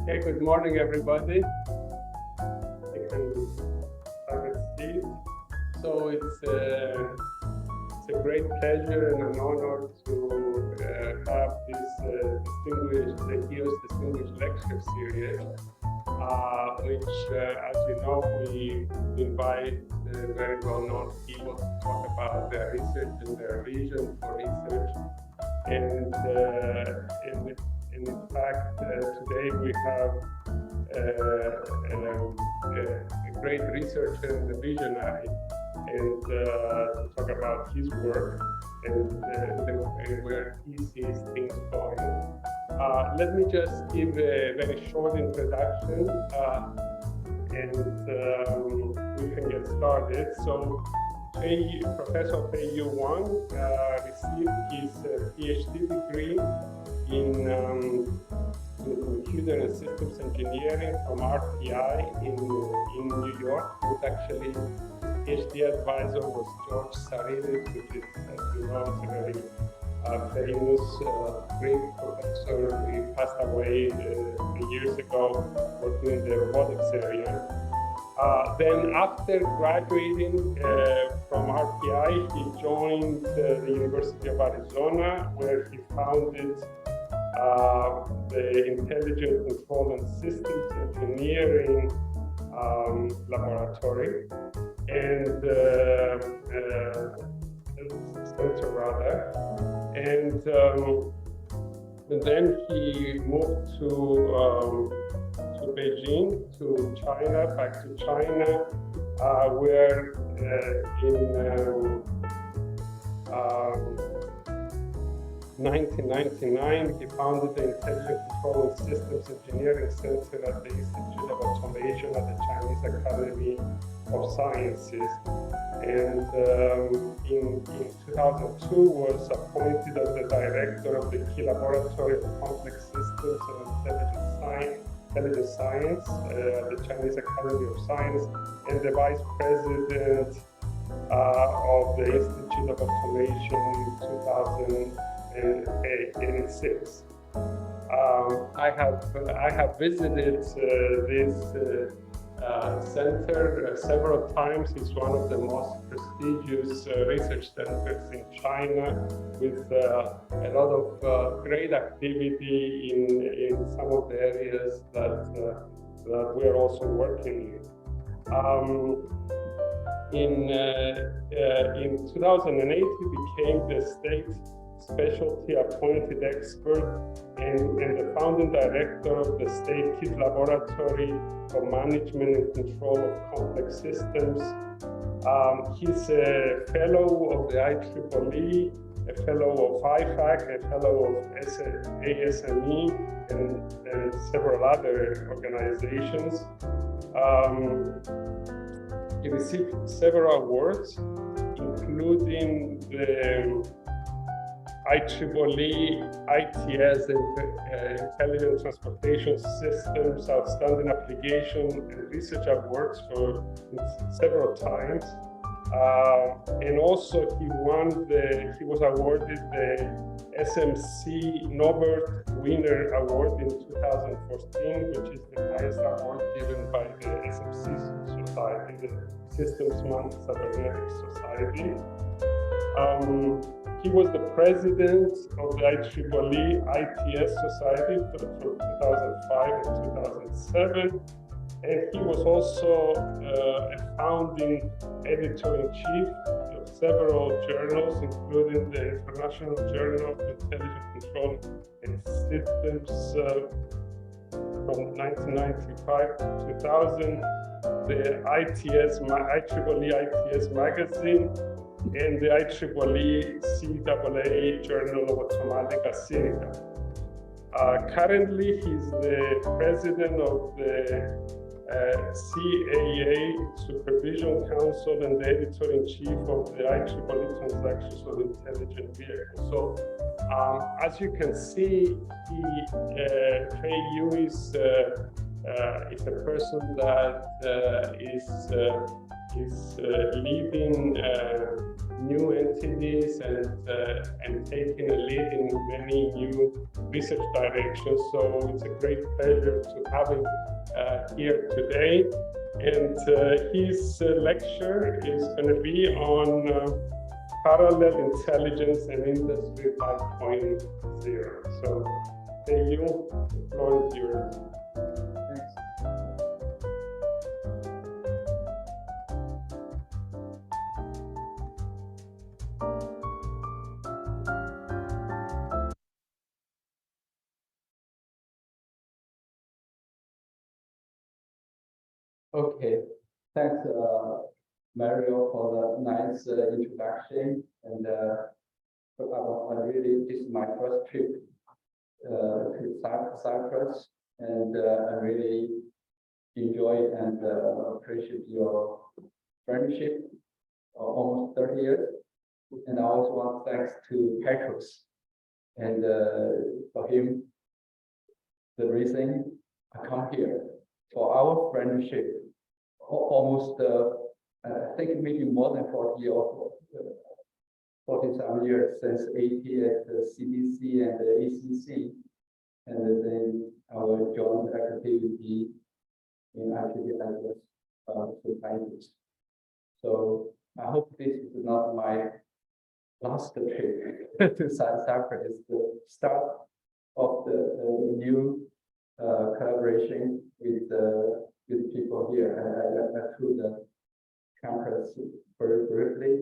Okay, good morning, everybody. You can have a seat. So it's a great pleasure and an honor to have this distinguished lecture series, which, as you know, we invite very well-known people to talk about their research and their vision for research. And in fact, today we have a great researcher and a visionary, and to talk about his work and where he sees things going. Let me just give a very short introduction, and we can get started. So, Professor Wang received his PhD degree in computer and systems engineering from RFID in New York. It was actually, PhD advisor was George Saridis, which is, as you know, a very famous Greek professor. He passed away years ago working in the robotics area. Then after graduating from RFID, he joined the University of Arizona, where he founded the Intelligent Control and Systems Engineering Laboratory and center rather. And then he moved to Beijing, to China, back to China, where in 1999 he founded the Intelligent Control and Systems Engineering Center at the Institute of Automation at the Chinese Academy of Sciences. And in 2002 was appointed as the director of the Key Laboratory of Complex Systems and Intelligent Science at the Chinese Academy of Science, and the vice president of the Institute of Automation in 2006. I have visited this center several times. It's one of the most prestigious research centers in China, with a lot of great activity in some of the areas that we're also working in. In 2008, he became the state specialty appointed expert and the founding director of the State Kit Laboratory for Management and Control of Complex Systems. He's a fellow of the IEEE, a fellow of IFAC, a fellow of ASME, and several other organizations. He received several awards, including the IEEE ITS, Intelligent Transportation Systems Outstanding Application and Research Awards for several times. And also he was awarded the SMC Nobel Winner Award in 2014, which is the highest award given by the SMC Society, the Systems Man-Cybernetics Society. He was the president of the IEEE ITS Society from 2005 and 2007, and he was also a founding editor-in-chief of several journals, including the International Journal of Intelligent Control and Systems from 1995 to 2000, the IEEE ITS magazine, and the IEEE CAA Journal of Automatica Sinica. Currently, he's the president of the CAA Supervision Council and the editor-in-chief of the IEEE Transactions of Intelligent Vehicles. So, as you can see, Fei Yu is a person that is is leading new entities and taking a lead in many new research directions. So it's a great pleasure to have him here today. And his lecture is going to be on parallel intelligence and Industry 5.0. So thank you. The floor is yours. Thanks. Okay, thanks, Mario, for the nice introduction. And this is my first trip to Cyprus, and I really enjoy and appreciate your friendship, almost 30 years. And I also want thanks to Petros, and for him, the reason I come here for our friendship, almost I think maybe more than 40 years, 47 years since AT at the CDC and the ACC, and then our joint activity in RFID as societies. So I hope this is not my last trip to Cyprus. It's the start of the new collaboration with people here. And I toured the campus very briefly,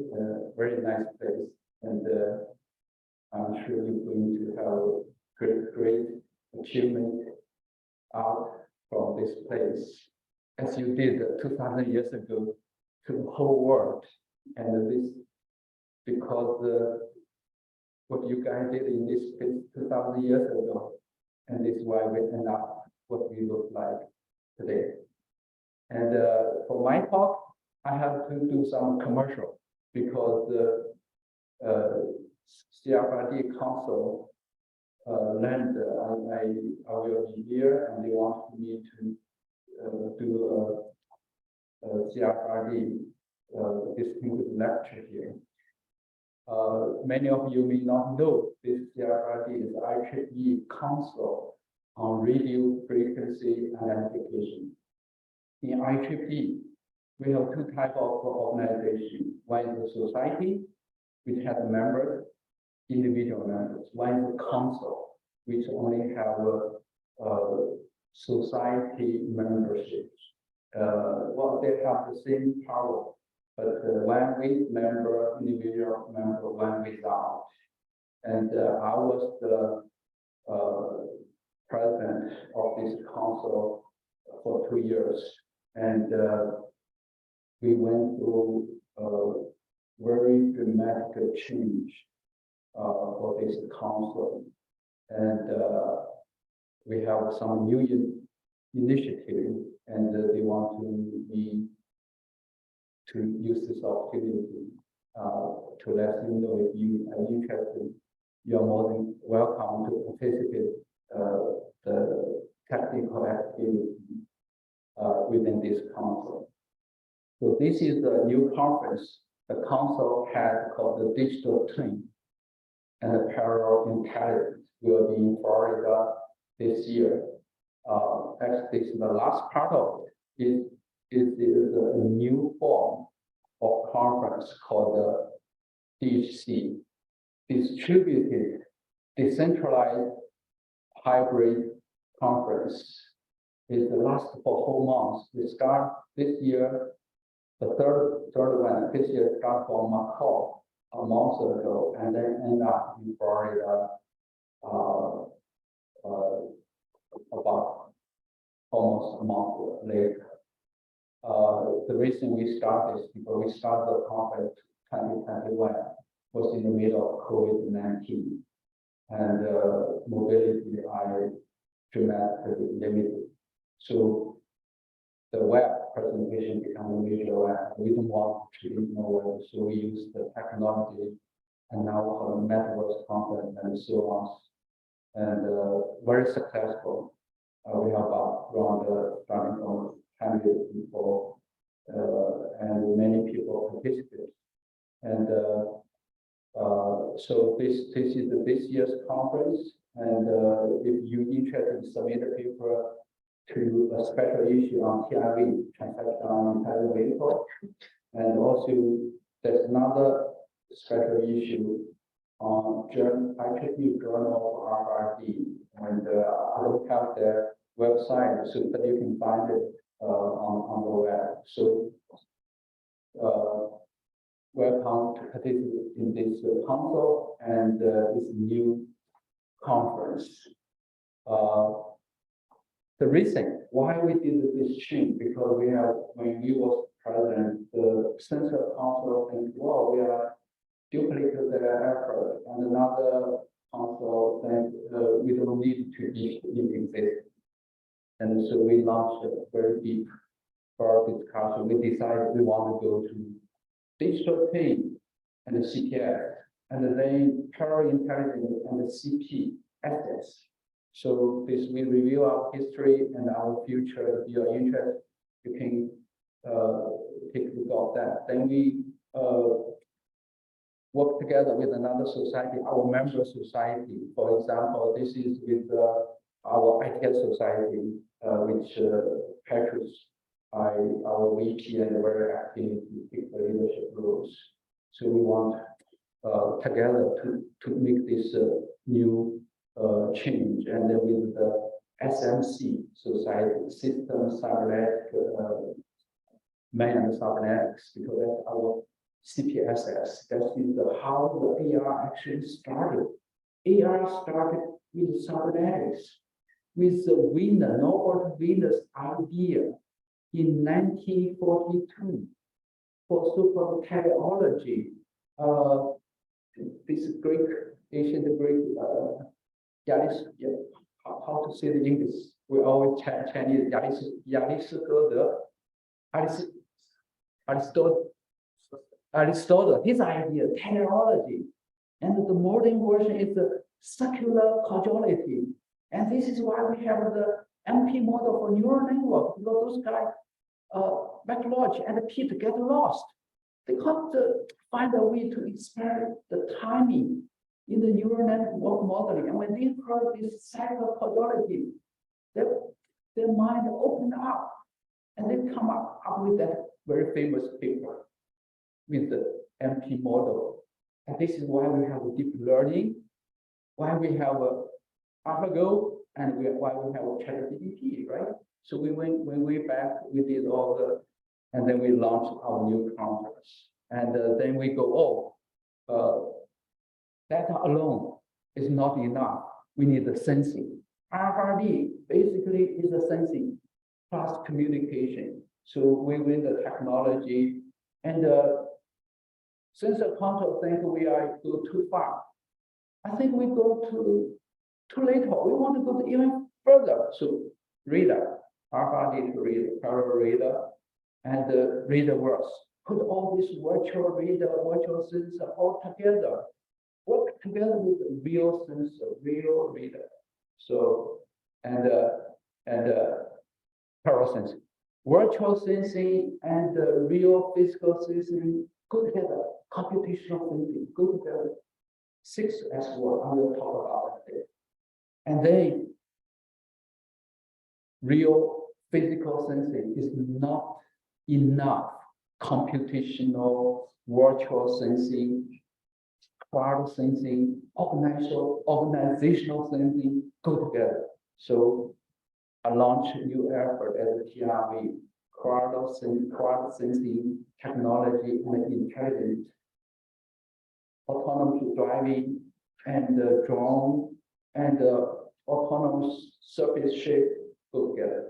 very nice place, and I'm sure you're going to have great achievement out from this place, as you did 2,000 years ago to the whole world. And this because what you guys did in this place 2,000 years ago, and this is why we end up what we look like today. And for my talk, I have to do some commercial because the CRFID Council learned I will be here, and they want me to do a CRFID distinguished lecture here. Many of you may not know this CRFID is IEEE Council on Radio Frequency Identification. In IEEE, we have two types of organization. One is the society, which has members, individual members. One is the council, which only have society membership. Well, they have the same power, but one with member, individual member, one without. And I was the president of this council for 2 years, and we went through a very dramatic change for this council, and we have some new initiative, and they want me to use this opportunity to let you know if you are interested. You are more than welcome to participate the technical activity within this council. So this is the new conference the council had called the Digital Twin and the Parallel Intelligence. Will be in Florida this year. Actually, this is the last part of it. Is a new form of conference called the DeSci, Distributed Decentralized Hybrid Conference. It lasts for whole months. We start this year, the third one this year start from Macau a month ago, and then end up in Florida about almost a month later. The reason we started is because we started the conference 2021 was in the middle of COVID-19, and mobility are dramatically limited. So the web presentation became a major web. We don't want to leave no web, so we use the technology, and now called metaverse conference and so on, and very successful. We have around starting from 100 people, and and many people participate. And so this is this year's conference. And if you're interested, submit a paper to a special issue on TIV, transactional intelligent vehicle. And also there's another special issue on IEEE Journal of RFID. And I don't have their website, so that you can find it on the web. So welcome to participate in this council and this new conference. The reason why we did this change, because we have, when we was president, the Sensor Council think, well, we are duplicating their effort, and another council think we don't need to exist. And so we launched a very deep for discussion. We decided we want to go to digital twin and the CPS, and then power intelligence and the CPSS. So this will review our history and our future. If you are interested, you can take a look at that. Then we work together with another society, our member society. For example, this is with our ITS society, which Patrick, our VP, and very active to take the leadership roles. So we want together to make this new change, and then with the SMC society, system cybernetic manned cybernetics, because that's our CPSS. That is how the AR actually started. AR started with cybernetics, with the winner, Norbert Wiener's idea in 1942 for super teleology. This Greek, ancient Greek, how to say the English? We always Chinese, Aristotle, his idea, teleology. And the modern version is the circular causality. And this is why we have the MP model for neural network, because those guys, McLodge and Pete get lost. They can't find a way to explain the timing in the neural network modeling. And when they heard this circular causality, their mind opened up, and they come up with that very famous paper with the MP model. And this is why we have a deep learning, why we have a AlphaGo, and why we have a ChatGPT, right? So we went way back, we did all the, and then we launched our new conference. And then we go, data alone is not enough. We need the sensing. RFID basically is the sensing plus communication. So we win the technology, and sensor control think we are go too far. I think we go too little. We want to go even further. So radar, RFID to radar, parallel radar, and the radar works. Put all this virtual radar, virtual sensor all together. Work together with the real sensor, real radar. So and parallel sensing, virtual sensing and real physical sensing go together. Computational sensing go together. 6S word I will talk about that. And then real physical sensing is not enough. Computational, virtual sensing, cloud sensing, organizational sensing go together. So I launched a new effort at the TRV, cloud sensing technology and intelligent autonomous driving and drone and autonomous surface shape go together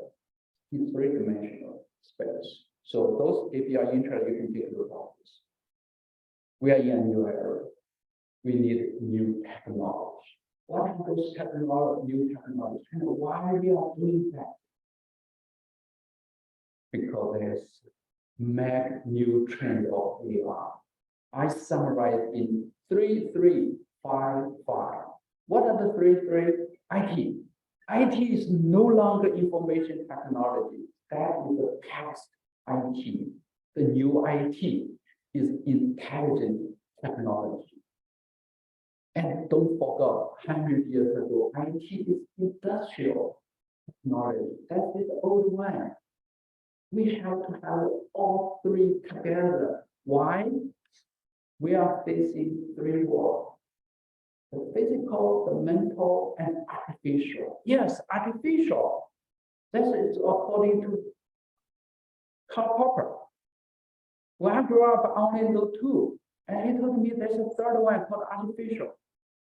in three-dimensional space. So those, if you are interested, you can take a look at this. We are in a new era. We need new technology. What are those new technologies, and why we are doing that? Because there's new trend of AR. I summarize in 3355. What are the 33? IT. IT is no longer information technology. That is the past IT. the new IT is intelligent technology. And don't forget, 100 years ago, IT is industrial technology. That is the old one. We have to have all three together. Why? We are facing three worlds: the physical, the mental, and artificial. Yes, artificial. That is according to Karl Popper. When I grew up, I only know two. And he told me there's a third one called artificial.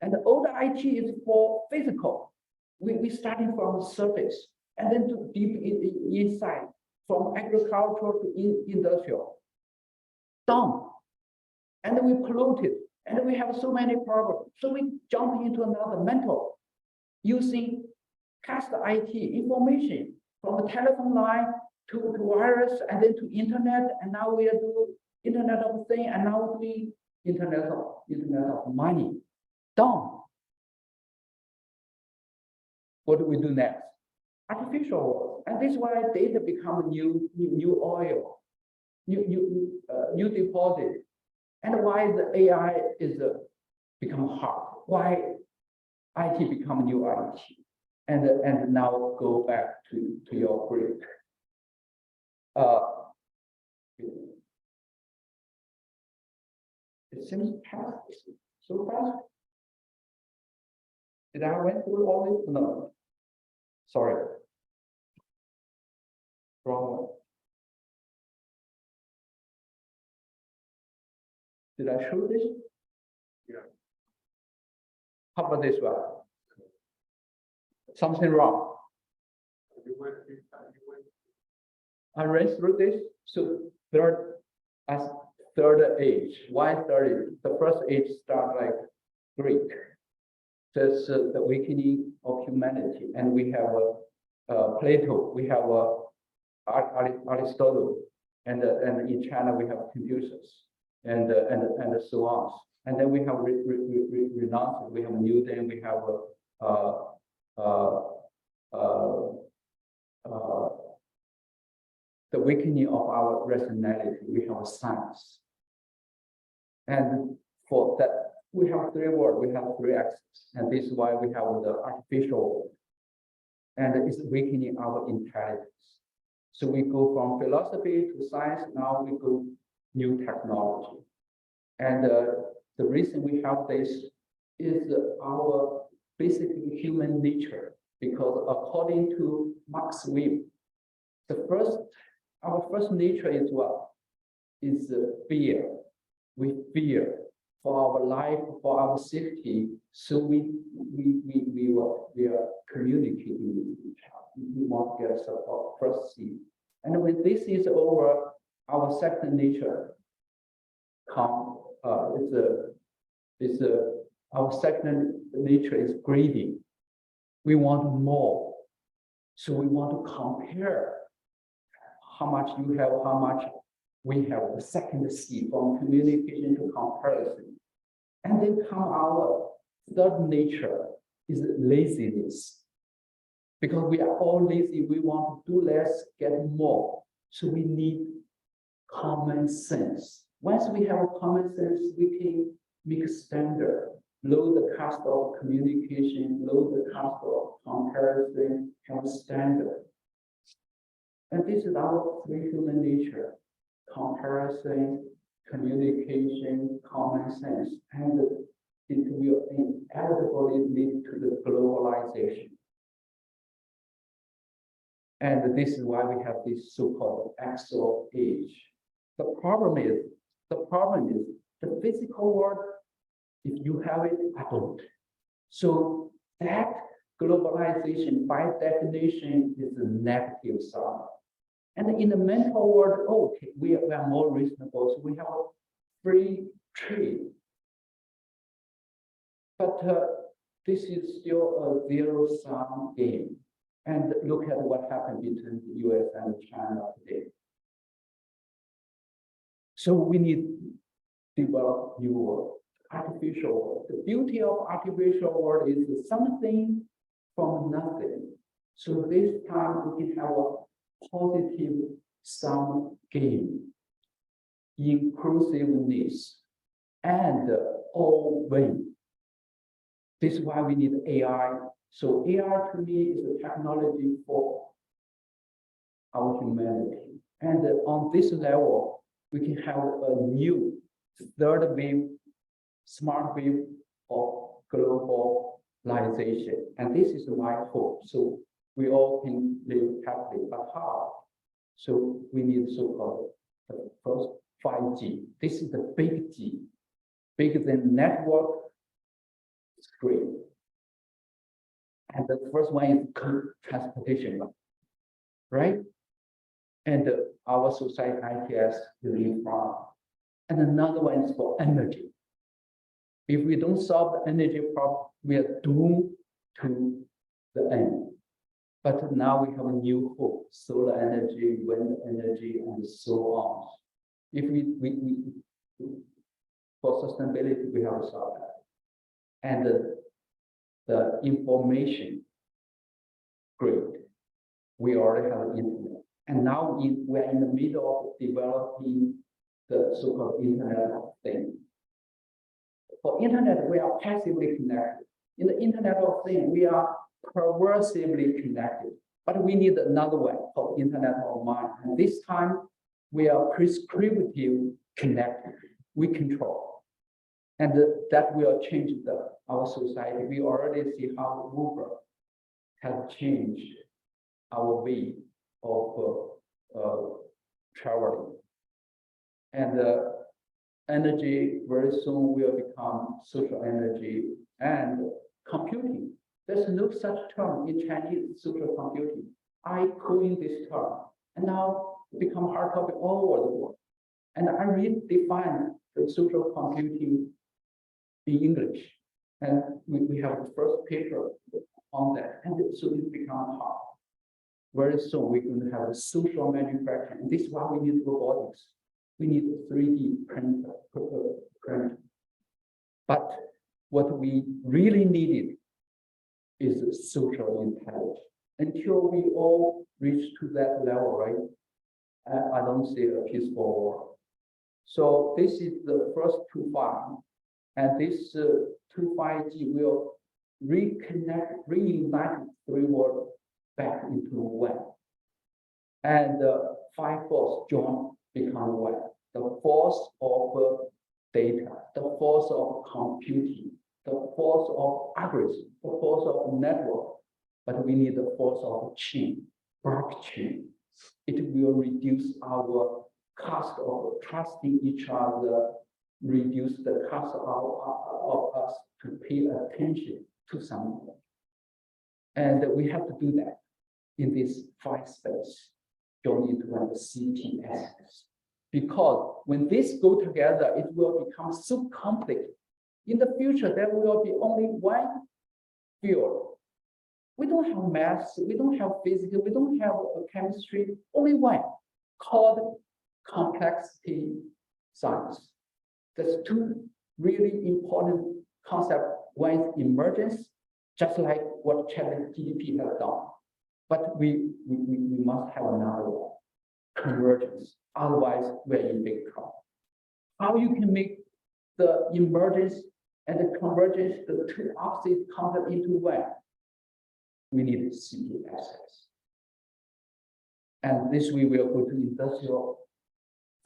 And the old IT is for physical. We starting from the surface and then to deep inside, from agricultural to industrial. Down. And we polluted. And we have so many problems. So we jump into another mental, using cast IT information from the telephone line to wireless and then to internet. And now we are doing Internet of Things, and now we Internet of Money. Down. What do we do next? Artificial world. And this is why data become new oil, new deposit. And why the AI is become hard. Why IT become new IT. And now go back to your break. It seems fast, so fast. Did I went through all this? No. Sorry. Wrong one. Did I show this? Yeah. How about this one? Something wrong. I ran through this. So third age. Why third? The first age starts like Greek. That's the awakening of humanity, and we have Plato, we have Aristotle, and in China we have Confucius, and so on. And then we have Renaissance, we have Newton, we have the awakening of our rationality. We have science, and for that. We have three worlds, we have three axes, and this is why we have the artificial world, and it's weakening our intelligence. So we go from philosophy to science, now we go new technology. And the reason we have this is our basically human nature, because according to Max Weber, our first nature is what? Is fear. We fear for our life, for our safety, so we are communicating with each other. We want to get support first thing. And when this is over, our second nature our second nature is greedy. We want more. So we want to compare how much you have, how much we have. The second C, from communication to comparison. And then come our third nature is laziness. Because we are all lazy, we want to do less, get more. So we need common sense. Once we have common sense, we can make a standard, lower the cost of communication, lower the cost of comparison, have a standard. And this is our three human nature: comparison, communication, common sense, and it will inevitably lead to the globalization. And this is why we have this so-called exo age. The problem is the physical world. If you have it, I don't. So that globalization, by definition, is a negative side. And in the mental world, okay, we are more reasonable, so we have free trade. But this is still a zero-sum game. And look at what happened between the US and China today. So we need to develop new world, artificial world. The beauty of artificial world is something from nothing. So this time we can have a positive sum game. inclusiveness, and all win. This is why we need AI. So AI to me is a technology for our humanity. And on this level, we can have a new third wave, smart wave of globalization. And this is my hope. So we all can live happily, but how? So we need so-called the first 5G. This is the big G, bigger than network, screen. And the first one is transportation, right? And our society ITS will live from. And another one is for energy. If we don't solve the energy problem, we are doomed to the end. But now we have a new hope: solar energy, wind energy, and so on. If we for sustainability, we have to solve that. And the information grid, we already have the internet. And now we're in the middle of developing the so-called Internet of Things. For Internet, we are passively connected. In the Internet of Things, we are perversively connected. But we need another way called Internet of Mind. And this time, we are prescriptive connected. We control. And that will change our society. We already see how Uber has changed our way of traveling. And energy very soon will become social energy and computing. There's no such term in Chinese, social computing. I coined this term, and now it become hard topic all over the world. And I redefine the social computing in English. And we have the first paper on that, and so it becomes hard. Very soon we're going to have a social manufacturing. And this is why we need robotics. We need a 3D print. But what we really needed is social intelligence. Until we all reach to that level, right? I don't see a peaceful world. So this is the first 2.5, and this 2.5G will reconnect, reunite three worlds back into one. And 5 force join become one. The force of data, the force of computing, the force of algorithm, the force of network. But we need the force of chain, blockchain. It will reduce our cost of trusting each other, reduce the cost of us to pay attention to someone. And we have to do that in this 5 space, going into the CTS. Because when this go together, it will become so complex. In the future, there will be only one field. We don't have maths, we don't have physics, we don't have chemistry, only one, called complexity science. There's 2 really important concepts. One is emergence, just like what ChatGPT has done. But we must have another one, convergence. Otherwise, we're in big trouble. How you can make the emergence and the convergence, the 2 opposites come into one? We need CTS. And this we will go to industrial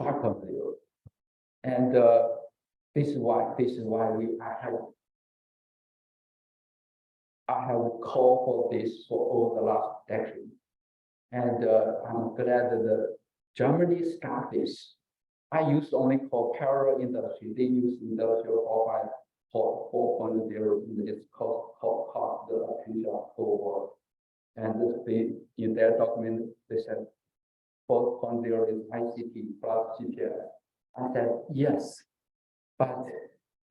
5.0. And this is why I have called for this for over the last decade. And I'm glad that Germany started this. I used only for parallel industry. They use industrial 4.0. It's called the attention of whole world. And they, in their document, they said 4.0 is ICT plus GPS. I said, yes, but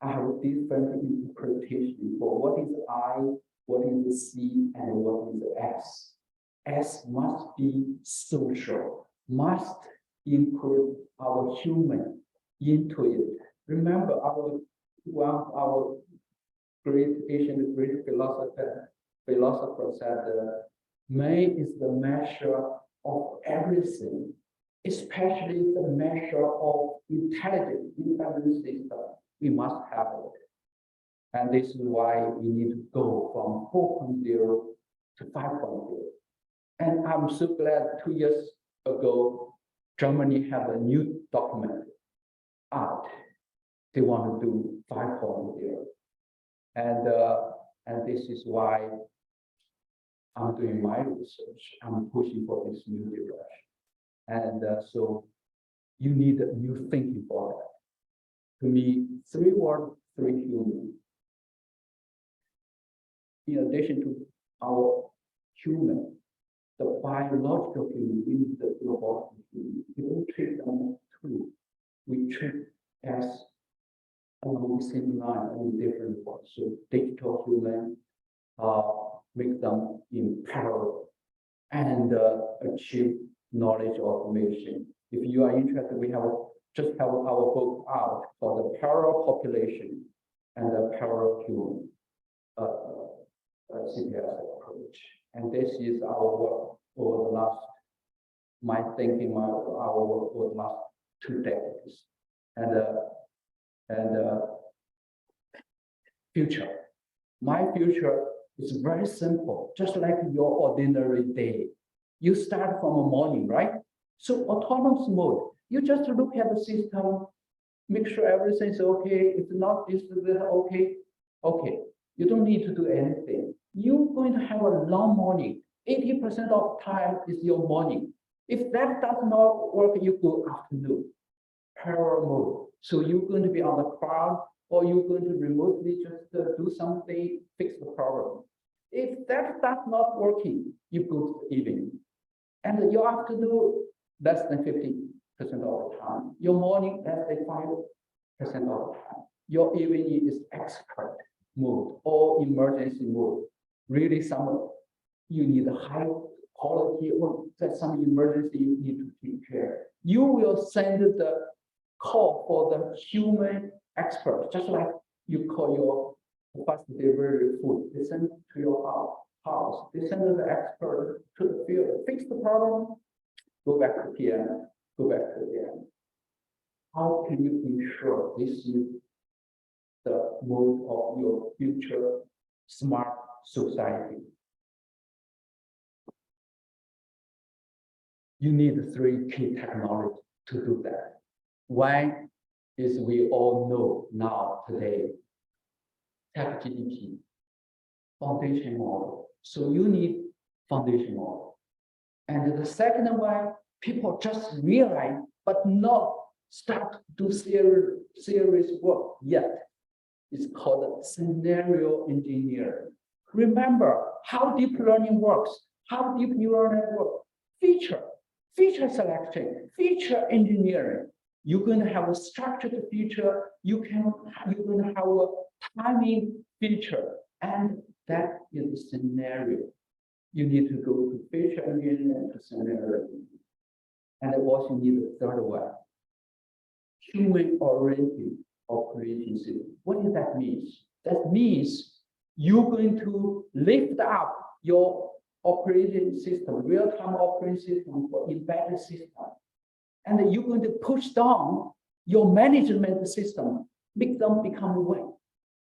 I have a different interpretation for what is I, what is C, and what is S. S must be social, must include our human into it. Remember one of our great Asian philosopher said, man is the measure of everything. especially the measure of intelligence system, we must have it. And this is why we need to go from 4.0 to 5.0. And I'm so glad 2 years ago, Germany have a new document out. They want to do 5.0. And this is why I'm doing my research. I'm pushing for this new direction. And so you need a new thinking for that. To me, 3 words, 3 humans. In addition to our human, the biological human in the robotic human, we don't treat them as two. We treat as along the same line and different parts. So digital human, make them in parallel and achieve knowledge automation. If you are interested, we just have our book out for the parallel population and the parallel human CPS approach. And this is our work over the last, our work over the last 2 decades. And future. My future is very simple, just like your ordinary day. You start from a morning, right? So autonomous mode, you just look at the system, make sure everything's okay. If not, is okay? Okay, you don't need to do anything. You're going to have a long morning. 80% of time is your morning. If that does not work, you go afternoon, parallel mode. So you're going to be on the cloud, or you're going to remotely just do something, fix the problem. If that does not working, you go to evening. And your afternoon, less than 50% of the time. Your morning, less than 5% of the time. Your evening is expert mode or emergency mode. Really, you need a high quality or there's some emergency you need to take care. You will send the call for the human expert, just like you call your fast delivery food. They send it to your house. They send the expert to the field, fix the problem, go back to PM, go back to PM. How can you ensure this is the mode of your future smart society? You need 3 key technologies to do that. One is we all know now today, TechGPT, foundation model. So you need foundation model. And the second one, people just realize, but not start to do serious work yet. It's called scenario engineering. Remember how deep learning works, how deep neural network, feature selection, feature engineering. You're going to have a structured feature. You're going to have a timing feature, and that is the scenario. You need to go to feature engineering to scenario, and also you need the third one, human-oriented operating system. What does that mean? That means you're going to lift up your operating system, real-time operating system for embedded system. And you're going to push down your management system, make them become one.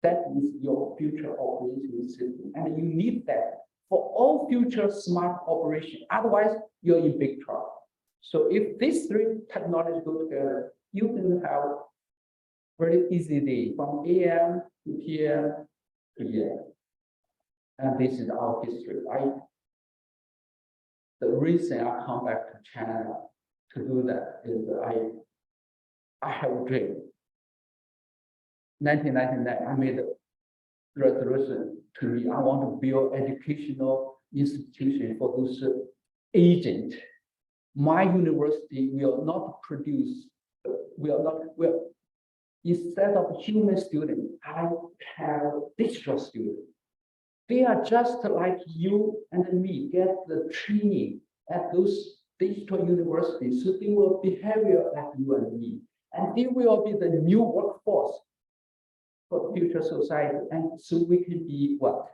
That is your future operating system. And you need that for all future smart operation. Otherwise, you're in big trouble. So if these 3 technologies go together, you can have very easy day from AM to PM to PM. And this is our history, right? The reason I come back to China to do that is I have a dream. 1999, I made a resolution to me. I want to build educational institution for those agents. My university will not produce, instead of human students, I have digital students. They are just like you and me, get the training at those digital universities, so they will behave like you and me. And they will be the new workforce for the future society. And so we can be what?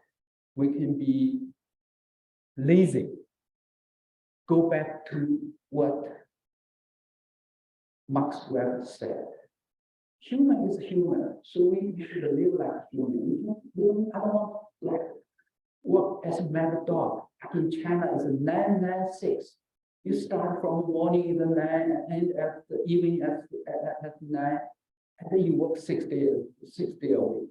We can be lazy. Go back to what Max Weber said, human is human, so we should live like human. I don't want like work as a mad dog. In China, it's 996. You start from morning in the 9 and end at the evening at 9, and then you work 6 days a week.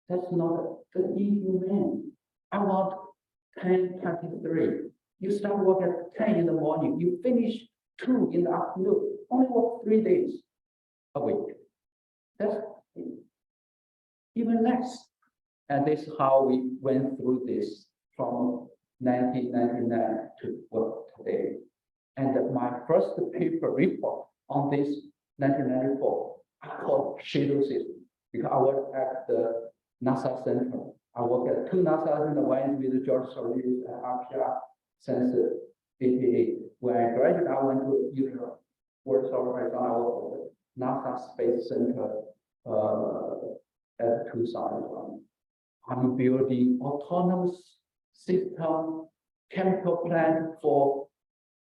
That's not inhumane. I want 10:23. You start work at 10 in the morning, you finish 2 in the afternoon, only work 3 days a week. That's even less. And this is how we went through this from 1999 to what today. And my first paper report on this 1994, I called shadow system because I worked at the NASA Center. I worked at 2 NASA centers, one with George Soros and RPR since 88. When I graduated, I went to Europe, worked for the NASA Space Center at 2001. I'm building autonomous system, chemical plant for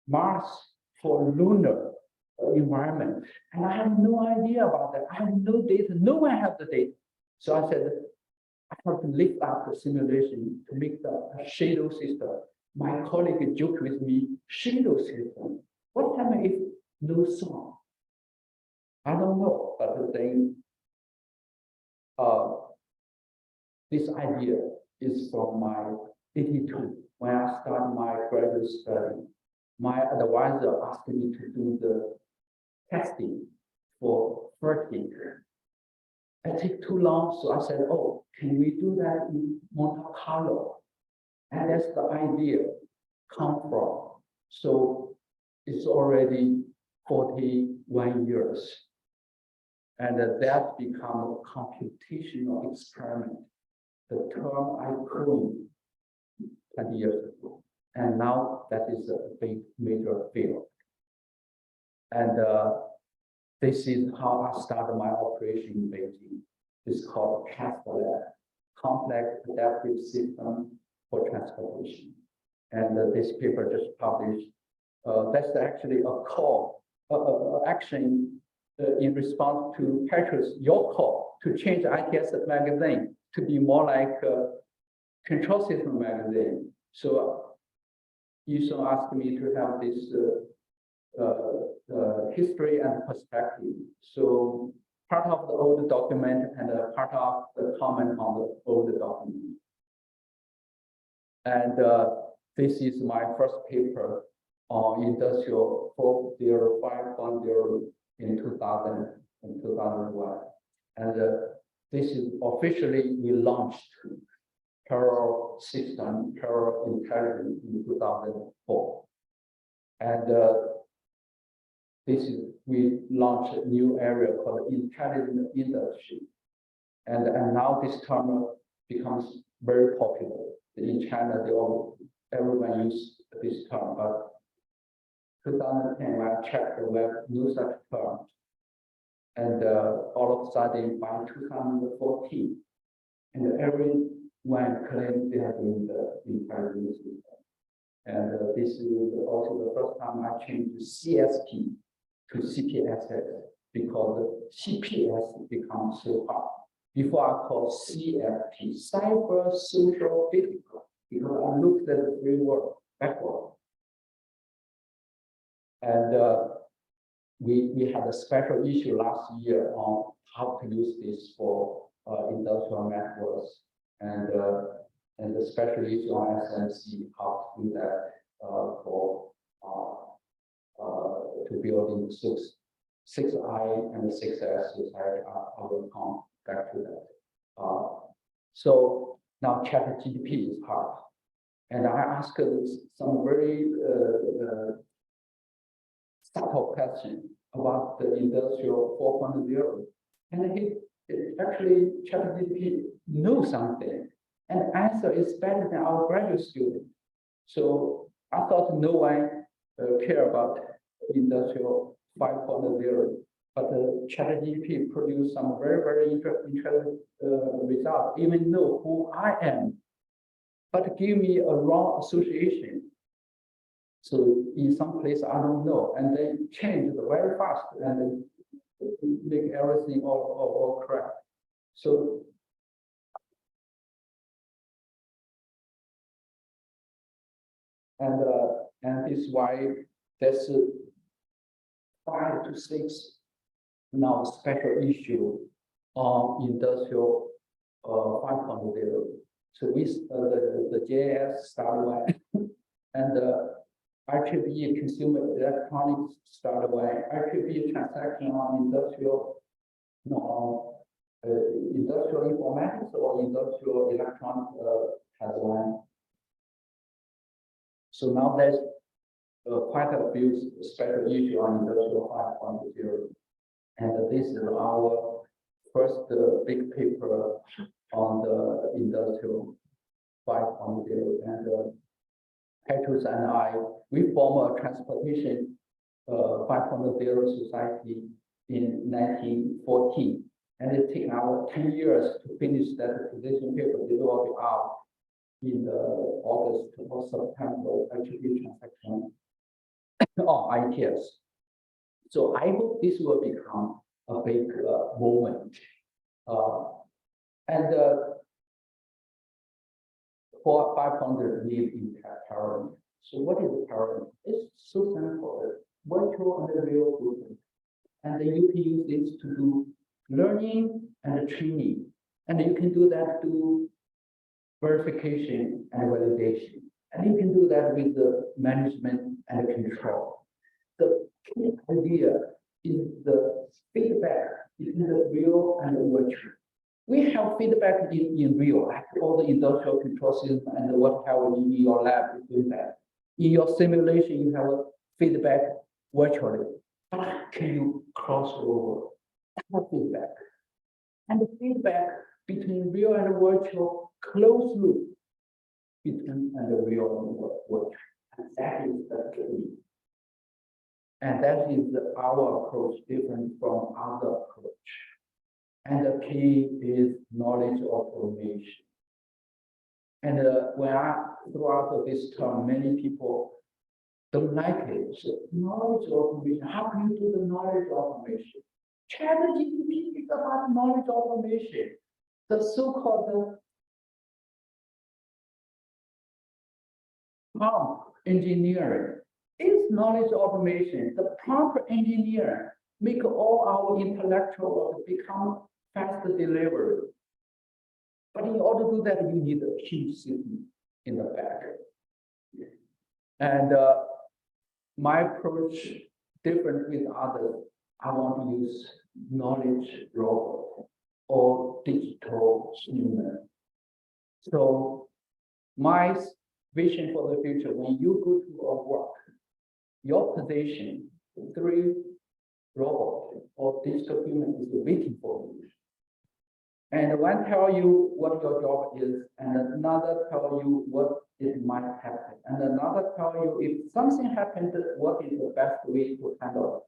Mars, for lunar environment. And I have no idea about that. I have no data. No one has the data. So I said, I have to lift up the simulation to make the shadow system. My colleague joked with me, shadow system. What happens if no sun? I don't know, but the thing, this idea is from my 82. When I started my graduate study, my advisor asked me to do the testing for 30. It took too long, so I said, oh, can we do that in Monte Carlo? And that's the idea come from. So it's already 41 years. And that become a computational experiment. The term I coined 20 years ago. And now that is a big major field. And this is how I started my operation in Beijing. It's called CASTLab, Complex Adaptive System for Transportation. And this paper just published. That's actually a call, action in response to Petrus, your call to change ITS magazine to be more like a control system magazine. So you so asked me to have this history and perspective. So part of the old document and part of the comment on the old document. And this is my first paper on industrial 405.0 in 2000 and 2001. And this is officially we launched parallel system, parallel intelligence in 2004. And this is, we launched a new area called intelligent industry. And now this term becomes very popular. In China, everyone uses this term, but 2010, when I checked the web, no such term. And all of a sudden, by 2014, and everyone claimed they are doing the intelligence system. And this is also the first time I changed CSP to CPSS because CPS becomes so hard. Before I called CFP, Cyber Social Physical, because I looked at the 3 words backward. And we had a special issue last year on how to use this for industrial networks, and the special issue on SMC, how to do that to building 6I and 6S, which I will come back to that. So now ChatGPT is hard, and I asked some very subtle question about the industrial 4.0, and actually ChatGPT knows something, and answer is better than our graduate student. So I thought no one care about industrial 5.0, but the ChatGPT produced some very, very interesting results, even know who I am, but give me a wrong association. So in some place I don't know, and they changed very fast, and make everything all correct. So and this is why there's 5 to 6 now special issue on industrial 5.0. So we the JS start one and RFID consumer electronics start one, RFID transaction on industrial industrial informatics or industrial electronic has one. So now there's quite a few special issue on industrial 5.0. And this is our first big paper on the industrial 5.0. And Petrus and I, we form a transportation 5.0 society in 1914. And it took our 10 years to finish that position paper. It will be out in August or September, actually transaction on ITS. So I hope this will become a big moment. And for 500 need in paradigm. So what is the paradigm? It's so simple, virtual and real movement. And then you can use this to do learning and training. And you can do that to verification and validation. And you can do that with the management and control. The key idea is the feedback between the real and the virtual. We have feedback in real, like all the industrial control system and what have you in your lab is doing that. In your simulation, you have a feedback virtually. But can you cross over that feedback? And the feedback between real and virtual, close loop between and the real and virtual. And that is the key. And that is our approach different from other approach. And the key is knowledge automation. And throughout this term, many people don't like it. So knowledge automation, how can you do the knowledge automation? ChatGPT is about knowledge automation. The so-called prompt engineering is knowledge automation. The prompt engineer make all our intellectual work become faster delivery. But in order to do that, you need a huge system in the back. And my approach different with others. I want to use knowledge robot or digital human. So my vision for the future, when you go to a work, your position, 3 robot or digital human is waiting for you. And one tell you what your job is, and another tell you what it might happen, and another tell you if something happened, what is the best way to handle it.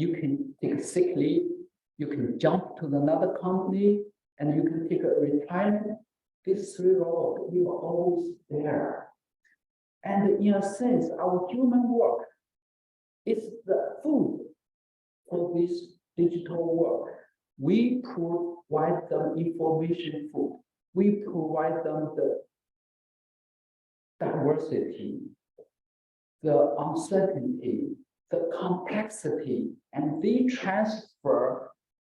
You can take sick leave, you can jump to another company, and you can take a retirement. These 3 roles, we are always there. And in a sense, our human work is the food for this digital work. We provide them information food. We provide them the diversity, the uncertainty, the complexity, and they transfer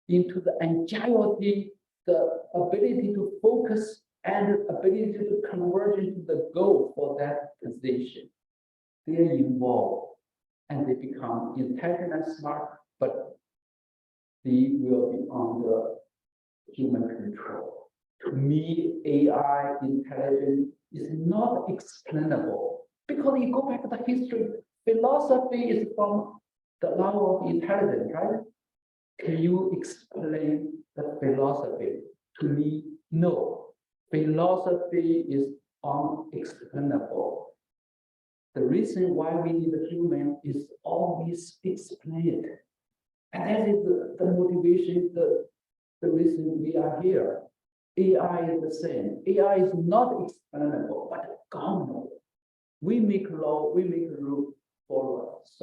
into the agility, the ability to focus, and the ability to converge into the goal for that position. They are involved and they become intelligent and smart, but they will be under human control. To me, AI intelligence is not explainable because you go back to the history. Philosophy is from the law of intelligence, right? Can you explain the philosophy? To me, no. Philosophy is unexplainable. The reason why we need a human is always explained. And that is the motivation, the reason we are here. AI is the same. AI is not explainable, but governable. We make law, we make rule for us.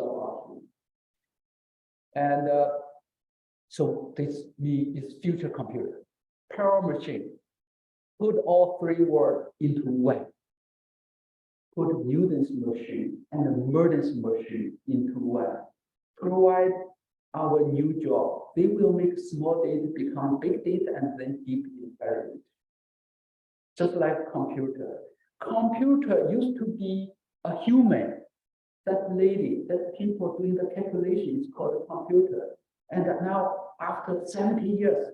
And So this is future computer, power machine. Put all three words into one. Put Newton's machine and Merton's machine into one. Provide our new job. They will make small data become big data and then deep intelligence. Just like computer. Computer used to be a human. That lady, that people doing the calculation is called a computer. And now, after 70 years,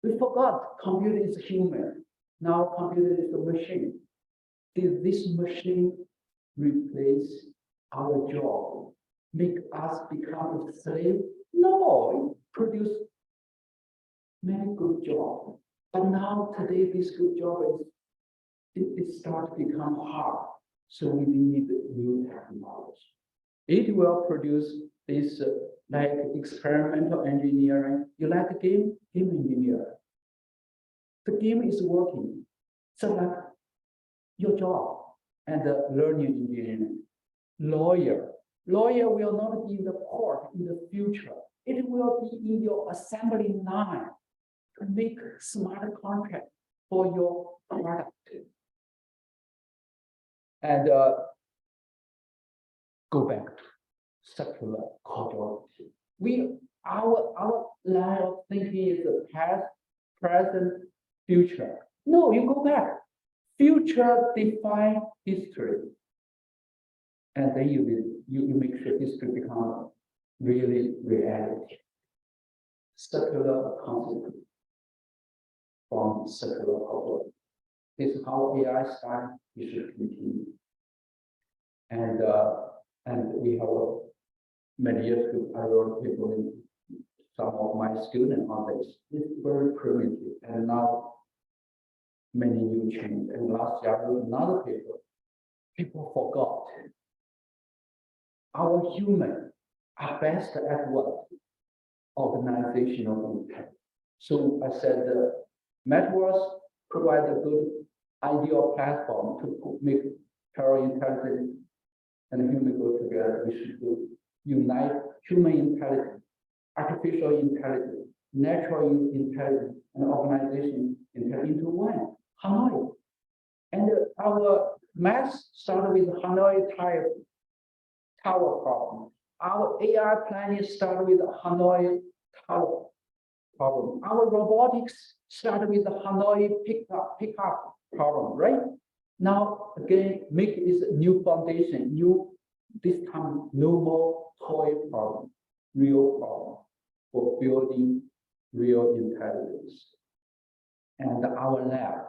we forgot computer is human. Now computer is a machine. Did this machine replace our job? Make us become a slave? No, it produced many good jobs. But now today this good job it starts to become hard. So we need new technology. It will produce this like experimental engineering. You like the game? Game engineer. The game is working. So like your job and learning engineering. Lawyer. Lawyer will not be in the court in the future. It will be in your assembly line to make smart contract for your product. And go back to secular causality. Our line of thinking is the past, present, future. No, you go back. Future define history. And then you make sure history becomes really reality. Secular concept from secular causality. This is how AI started. We should continue. And we have many years ago, I wrote people in some of my students on this. It's very primitive, and now many new change. And last year, I wrote another paper. People forgot. Our humans are best at what? Organizational intent. So I said metaverse provide a good ideal platform to make power intelligence and human go together. We should unite human intelligence, artificial intelligence, natural intelligence, and organization intelligence into one. Hanoi. And our math started with Hanoi tower problem. Our AI planning started with Hanoi tower problem. Our robotics started with the Hanoi pickup problem, right? Now again, make this new foundation, this time no more toy problem, real problem for building real intelligence. And our lab,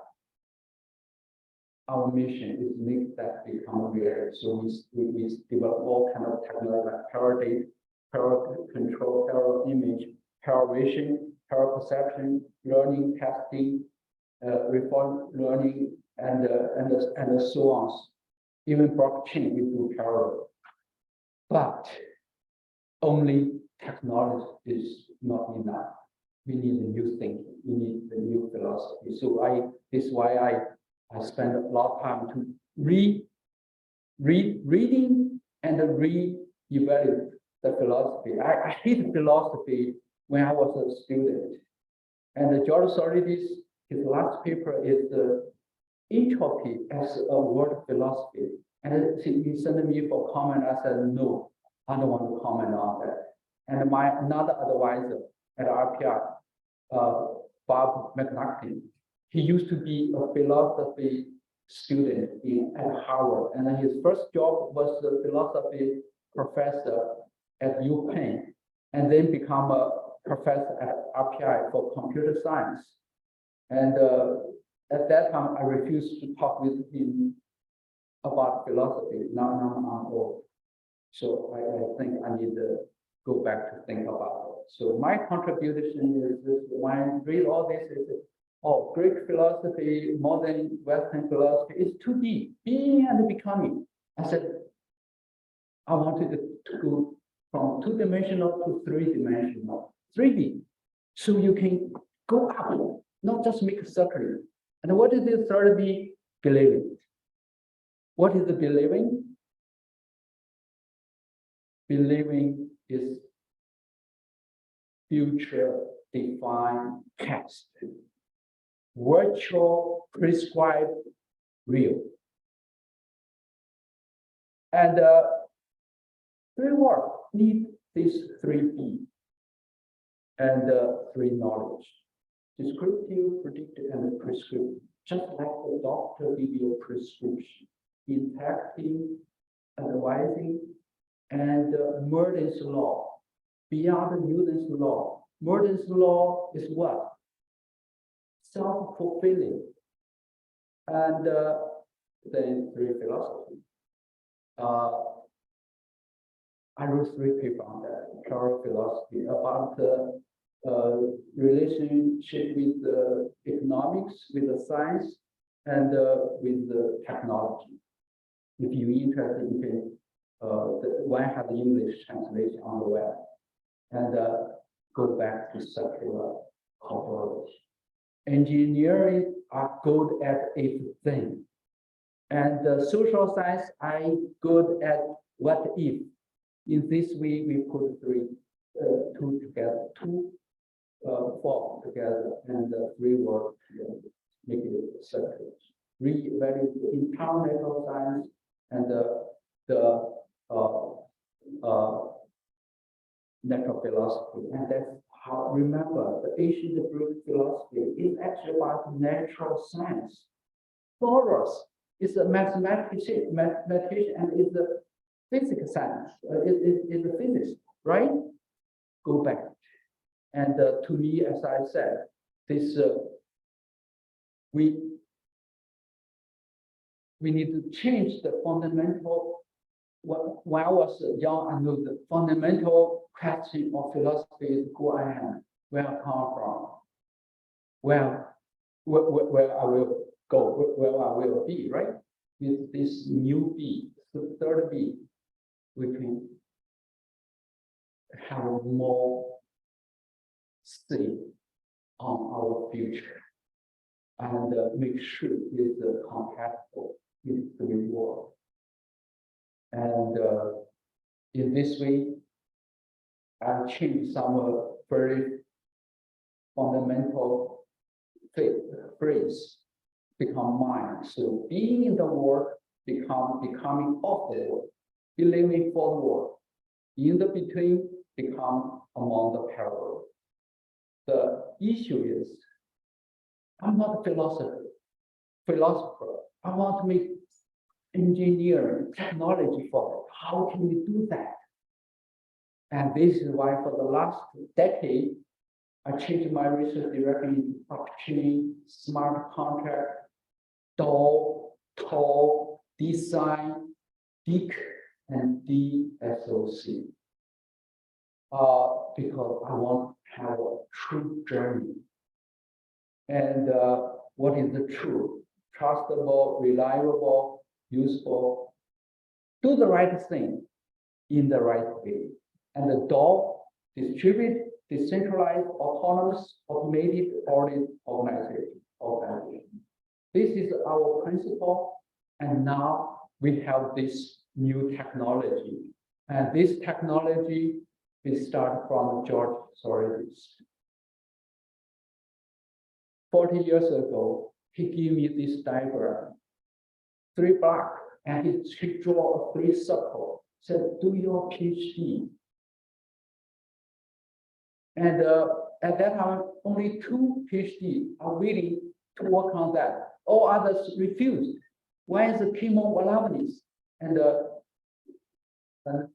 our mission is make that become real. So we develop all kind of technology like power data, power control, power image, power vision, power perception, learning, testing, reform learning, and so on. Even blockchain we do parallel. But only technology is not enough. We need a new thinking. We need a new philosophy. So this is why I spend a lot of time to reading and re-evaluate the philosophy. I hate philosophy when I was a student. And George Sorides, his last paper is the entropy as a word philosophy. And he sent me for comment. I said, no, I don't want to comment on that. And another advisor at RPI, Bob McNulty, he used to be a philosophy student at Harvard. And his first job was a philosophy professor at UPenn, and then become a professor at RPI for computer science. And at that time, I refused to talk with him about philosophy. Now I'm old. So I think I need to go back to think about it. So my contribution is this: when I read all this, is Greek philosophy, modern Western philosophy is too deep, being and becoming. I said, I wanted to go from two-dimensional to three-dimensional, 3D. So you can go up, not just make a circle. And what is the third B? Believing. What is the believing? Believing is future-defined past, virtual prescribed real. And three words need these three B and three knowledge: descriptive, predictive, and prescriptive. Just like the doctor give you a prescription, interacting, advising, and Merton's law. Beyond Newton's law, Merton's law is what? Self-fulfilling. And then three philosophy. I wrote three papers on that, pure philosophy, about the relationship with the economics, with the science, and with the technology. If you're interested, you can, Wang has the English translation on the web, and go back to circular cooperation. Engineering are good at everything, and social science are good at what if. In this way, we put two together, four together, and three work together, make it circular. Re-value internal natural science and the natural philosophy, and that's how. Remember, the ancient Greek philosophy is actually about natural science. Thoros is a mathematician, and is a physics science. Is a physics, right? Go back, and to me, as I said, this we need to change the fundamental. When I was young, I knew the fundamental question of philosophy is who I am, where I come from, where I will go, where I will be, right? With this new B, the third B, we can have more say on our future and make sure it's compatible with the world. And in this way, I changed some very fundamental phrase become mine. So being in the world, becoming of the world, believing for the world. In the between, become among the parallel. The issue is, I'm not a philosopher. I want to make engineering, technology for it. How can we do that? And this is why for the last decade, I changed my research directly into blockchain, smart contract, DAO, TOL, DeSci, DIC, and DSOC. Because I want to have a true journey. And what is the truth? Trustable, reliable, useful. Do the right thing in the right way. And the DAO, distributed, decentralized, autonomous, automated, ordered organization. This is our principle. And now we have this new technology. And this technology is started from George Soros. 40 years ago, he gave me this diagram, 3 blocks, and he drew a 3 circle, said, do your PhD. And at that time, only 2 PhD are willing to work on that. All others refused. One is Kimon Walavnis, and I'm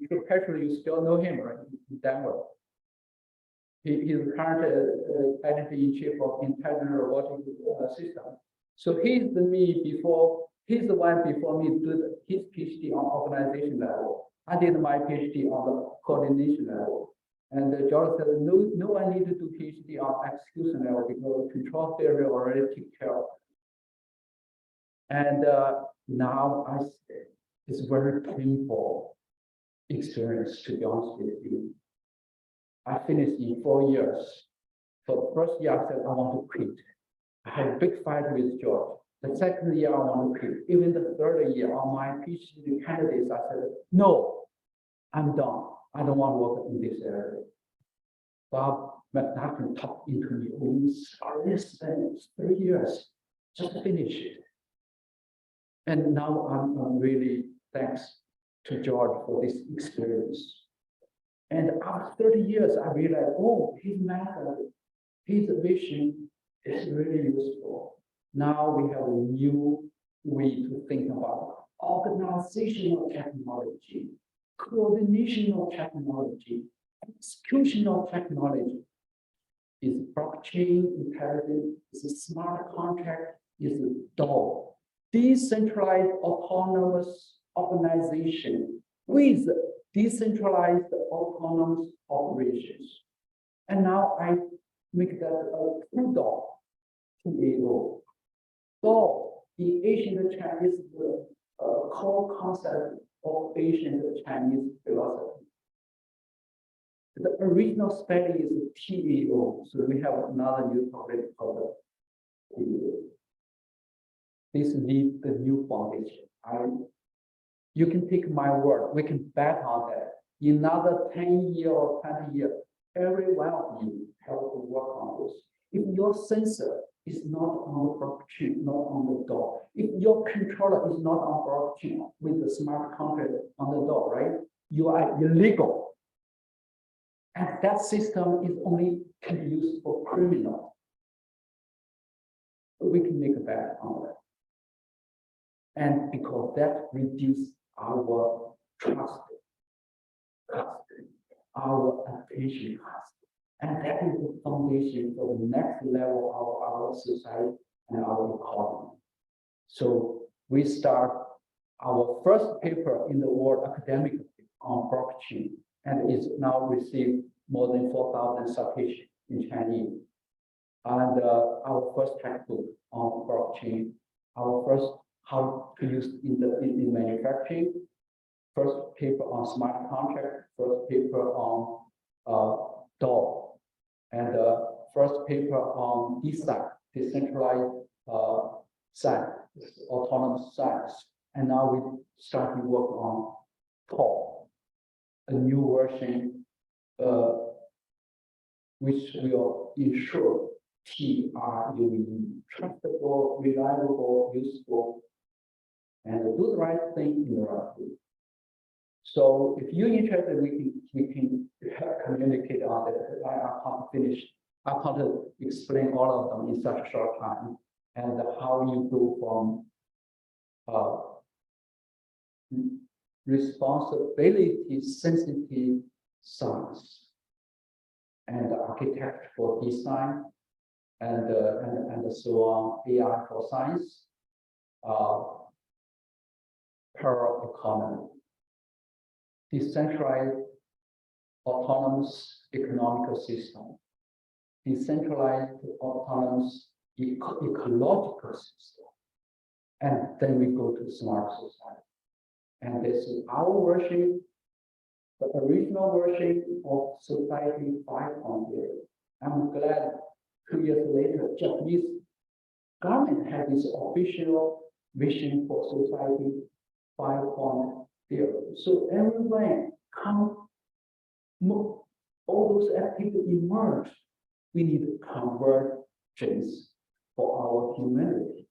sure Patrick, you still know him, right? In Denver. He is the current editor-in-chief of Intelligent Robotic System. So he's the one before me did his PhD on organization level. I did my PhD on the coordination level. And George said, no one need to do PhD on execution level because control theory already took care of it. And now it's very painful experience, to be honest with you. I finished in 4 years. So the first year I said, I want to quit. I had a big fight with George. The second year I want to quit. Even the third year on my PhD candidates, I said, no, I'm done. I don't want to work in this area. Bob McNaughton talked into me, I spent 3 years just to finish it. And now I'm really thanks to George for this experience. And after 30 years, I realized, oh, his method, his vision is really useful. Now we have a new way to think about organizational technology, coordinational technology, executional technology. Is blockchain intelligence, is a smart contract, is a DAO, decentralized autonomous organization with decentralized autonomous operations. And now I make that a true DAO, DAO. DAO in ancient Chinese, the core concept of ancient Chinese philosophy. The original spelling is TAO, so we have another new topic called TAO. This needs the new foundation. You can take my word, we can bet on that. In another 10 years or 20 years, every one of you have to work on this. If your sensor is not on the blockchain, not on the DAO, if your controller is not on blockchain with the smart contract on the DAO, right? You are illegal. And that system is only can be used for criminal. But we can make a bet on that. And because that reduces our trust, our attention cost. And that is the foundation for the next level of our society and our economy. So we start our first paper in the world academic on blockchain, and is now received more than 4,000 citations in Chinese. And our first textbook on blockchain, our first how to use in manufacturing, first paper on smart contract, first paper on DAO, and first paper on DeSci, decentralized science, autonomous science. And now we start to work on TAO, a new version which will ensure TRUE, trustable, reliable, useful, and do the right thing in the right way. So if you're interested, we can communicate on that. I can't finish. I can't explain all of them in such a short time, and how you go from responsibility sensitive science and architecture for design and so on, AI for science, per economy, decentralized autonomous economical system, decentralized autonomous ecological system, and then we go to smart society. And this is our version, the original version of Society 5.0. I'm glad 2 years later, Japanese government had this official vision for Society 5.0. So everywhere all those activities emerge. We need convergence for our humanity.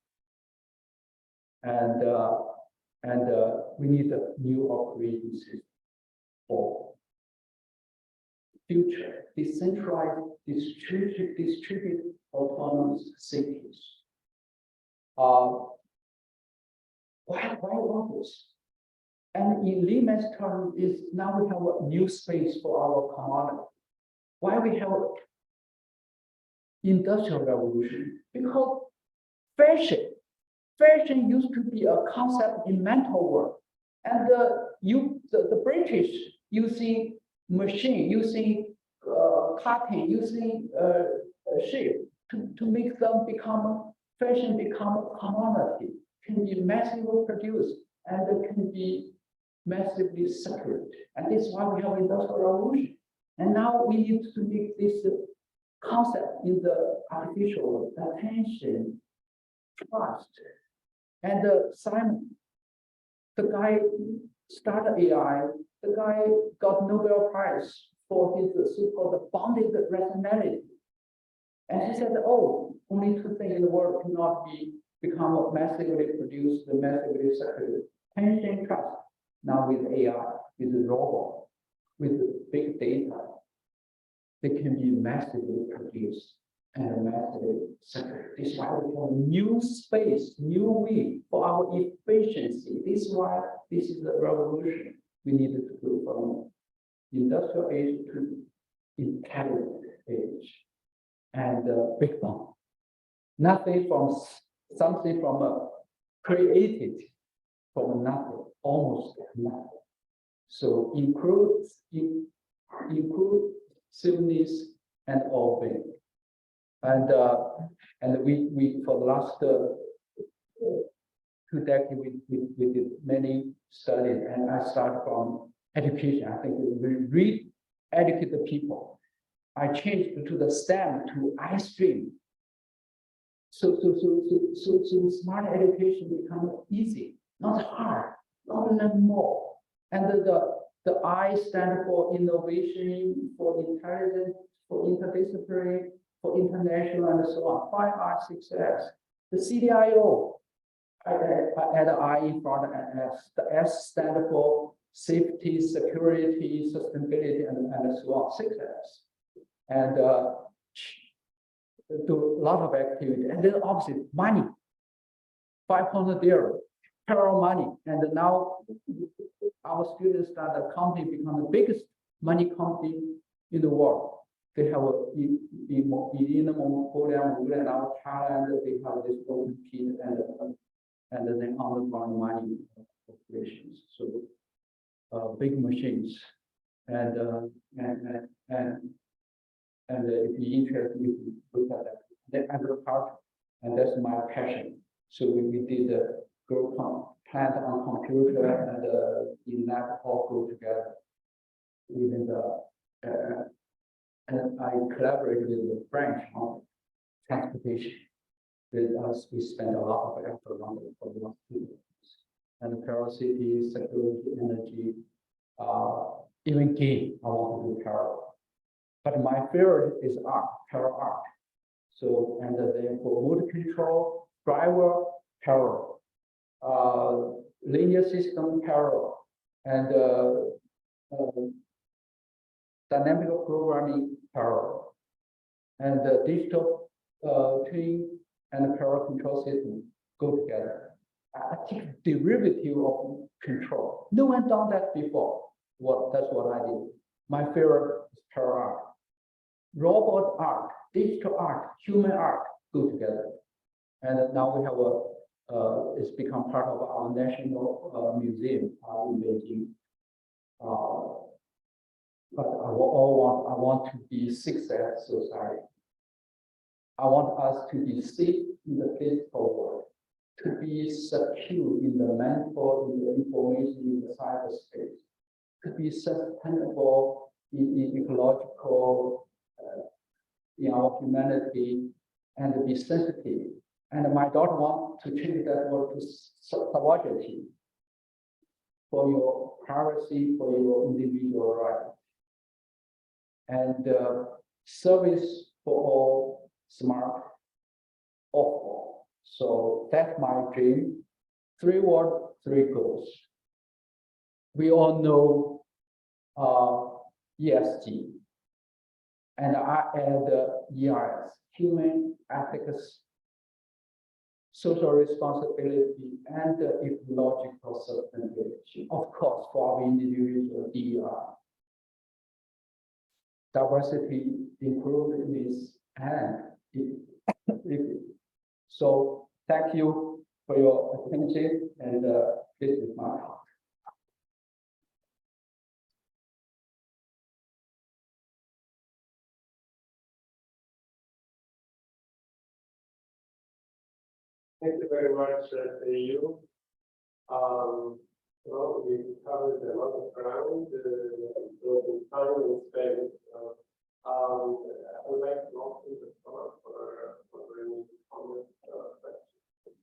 And we need a new operating system for future decentralized, distributed autonomous cities. Why all this? And in layman's terms, is now we have a new space for our commodity. Why we have industrial revolution? Because fashion used to be a concept in mental world, and the British using machine, using cutting, using shape to make them become fashion, become a commodity, can be massively produced and can be massively circulated. And this is why we have industrial revolution. And now we need to make this concept in the artificial attention, trust. And Simon, the guy started AI, the guy got Nobel Prize for his so-called bounded rationality. And he said, oh, only two things in the world cannot become massively produced, massively circulated. Attention and trust. Now with AI, with robot, with big data, they can be massively produced and massively circulated. This is why we have a new space, new way for our efficiency. This is why this is the revolution we needed to do from industrial age to intelligent age. And big bang. Nothing from something from created from nothing, almost nothing. So inclusiveness and all things. And we for the last 2 decades we did many studies, and I started from education. I think we re-educate the people. I changed to the STEM to iStream. So smart education becomes easy, not hard, not learn more. And the I stand for innovation, for intelligence, for interdisciplinary, for international, and so on. 5R, 6S. The CDIO, I add I in front and S. The S stand for safety, security, sustainability, and so on. 6S. And do a lot of activity. And then obviously money, 500 there, parallel money. And now our students start a company become the biggest money company in the world. They have in Mongolia, now Thailand, they have this open pit and then underground mining operations. So big machines. And if you're interested, you can look at that. The agriculture, and that's my passion. So we did the grow plant on computer and in lab all go together. Even and I collaborated with the French on transportation. With us, we spent a lot of effort on it for the last 2 years. And parasitic, security, energy, even game, I want to do parallel. But my favorite is art, parallel art. So, and then for motor control, driver, parallel, linear system, parallel, and dynamic programming, parallel, and digital twin and parallel control system go together. I take derivative of control. No one done that before. That's what I did. My favorite is parallel art. Robot art, digital art, human art go together. And now we have it's become part of our national museum in Beijing. But I want to be success society. I want us to be safe in the physical world, to be secure in the mental, in the information, in the cyberspace, to be sustainable in ecological, in our humanity, and be sensitive. And my daughter wants to change that word to sovereignty for your privacy, for your individual right. And service for all, smart, all. So that's my dream. 3 words, 3 goals. We all know ESG. And I add ERS, human ethics, social responsibility, and ecological sustainability. Of course, for our individual DER. Diversity, inclusiveness, and equity. So thank you for your attention, and this is my talk. Thank you very much, you. Well, we covered a lot of ground, the time and space. I would like to open the floor for any comments or questions.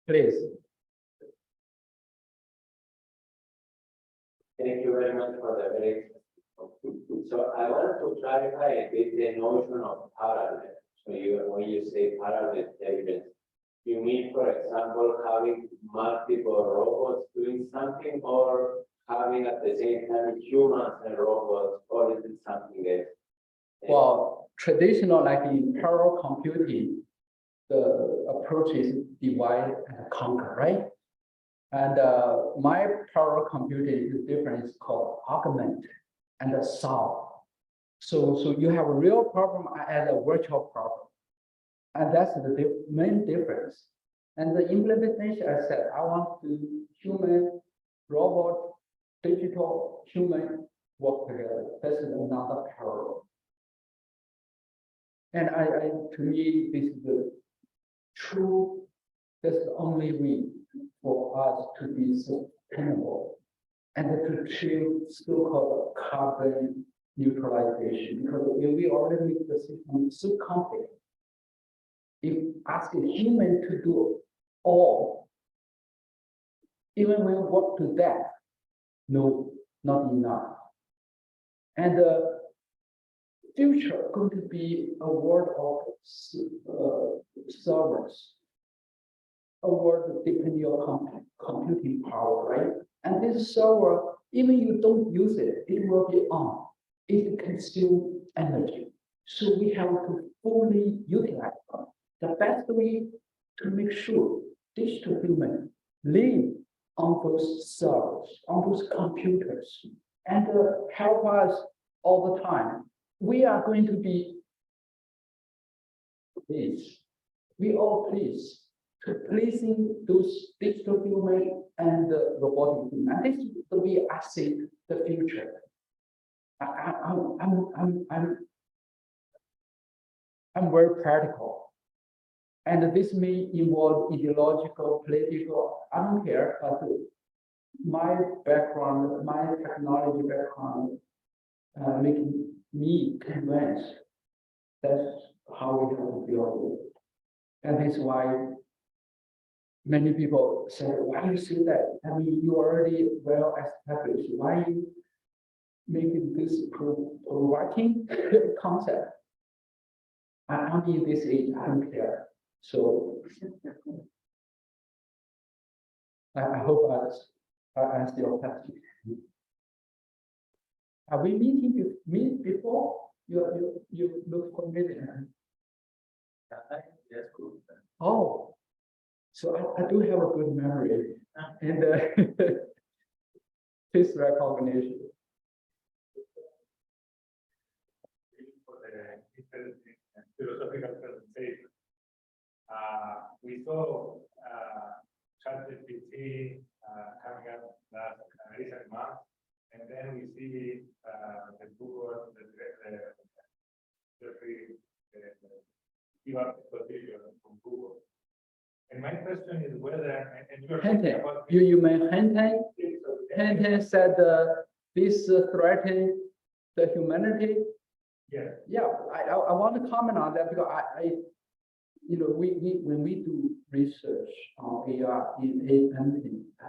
Please. Thank you very much for the very. So I want to clarify a bit the notion of parallel. So when you say parallel intelligence, you mean, for example, having multiple robots doing something, or having at the same time humans and robots, or is it something else? Well, traditional, like in parallel computing, the approach is divide and conquer, right? And my parallel computing is different. It's called augment and solve. So you have a real problem and a virtual problem. And that's the main difference. And the implementation, I said, I want to human, robot, digital, human work together. That's another parallel. And to me, this is the true, that's the only way for us to be sustainable and to achieve so-called carbon neutralization. Because we already make the system so complex. If asking human to do all, even when we work to that, no, not enough. And the future going to be a world of servers, a world depending on computing power, right? And this server, even you don't use it, it will be on. It consumes energy. So we have to fully utilize it. The best way to make sure digital human live on those servers, on those computers, and help us all the time. We are going to be pleased. We all pleased to pleasing those digital human and robotic human. And this is the way I see the future. I'm very practical. And this may involve ideological, political, I don't care, but my background, my technology background, making me convinced that's how we have to build it. And that's why many people say, why you say that? I mean, you already well established. Why you making this provoking concept? I'm in this age, I don't care. So I hope I still have to. Are we meet before? You look familiar. Yes, good. Oh, so I do have a good memory and face recognition. For the interesting and philosophical presentation. We saw ChatGPT coming up last recent month, and then we see the Google, the free position from Google. And my question is whether, and you are talking about You mean Henten? Henten said this threaten the humanity. yes. Yeah, I want to comment on that because you know, when we do research on AR in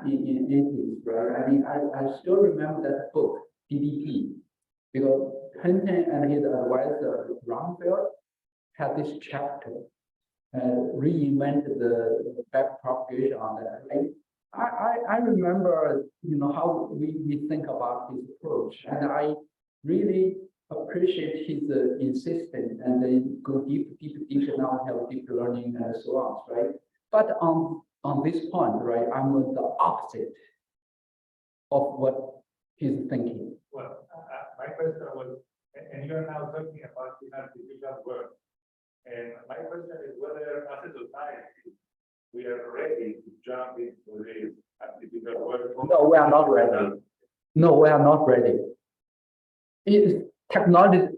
80s, right? I mean, I still remember that book, DDP, because Henten and his advisor, Rumfeld, had this chapter and reinvented the backpropagation on that, right? I remember, you know, how we think about his approach, and I really appreciate his insistence and then go deep, now have deep learning and so on, right? But on this point, right, I'm the opposite of what he's thinking. Well, my question was, and you're now talking about the artificial world. And my question is whether as a society, we are ready to jump into this artificial world. No, we are not ready. No, we are not ready. Technology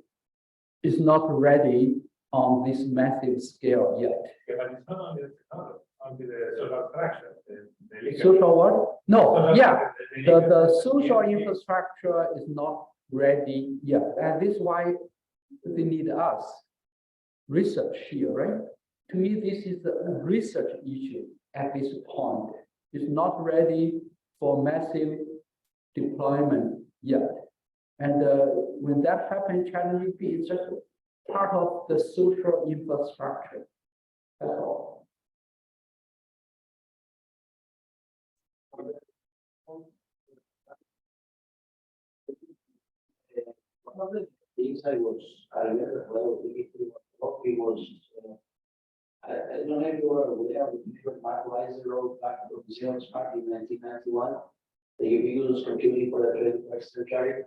is not ready on this massive scale yet. Yeah, but it's not only the technology, only the social structure, the legal. Social what? No, Social- yeah. legal- The social infrastructure is not ready yet. And this is why they need us. Research here, right? To me, this is a research issue. at this point. It's not ready for massive deployment yet. And when that happens, ChatGPT is just part of the social infrastructure. That's all. One of the things I remember when I was thinking was, I don't know if you were aware of the different Mark Weiser wrote back from Xerox PARC in 1991, the ubiquitous computing for the 21st century.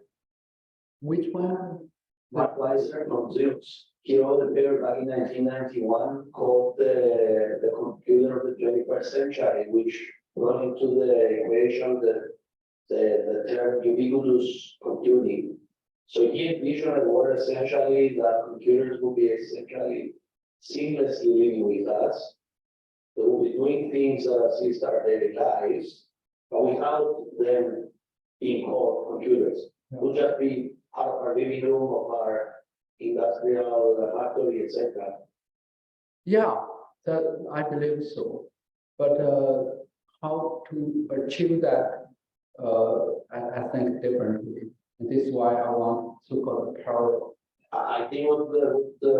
Which one? Mark Weiser from Xerox. He wrote a paper back in 1991 called the computer of the 21st century, which run into the equation the term ubiquitous computing. So he envisioned what essentially that computers will be essentially seamlessly living with us. They will be doing things that assist our daily lives, but without them being called computers. It will just be part of our living room, of our industrial factory, etc. Yeah, I believe so. But how to achieve that, I think differently. And this is why I want so-called parallel. I think what the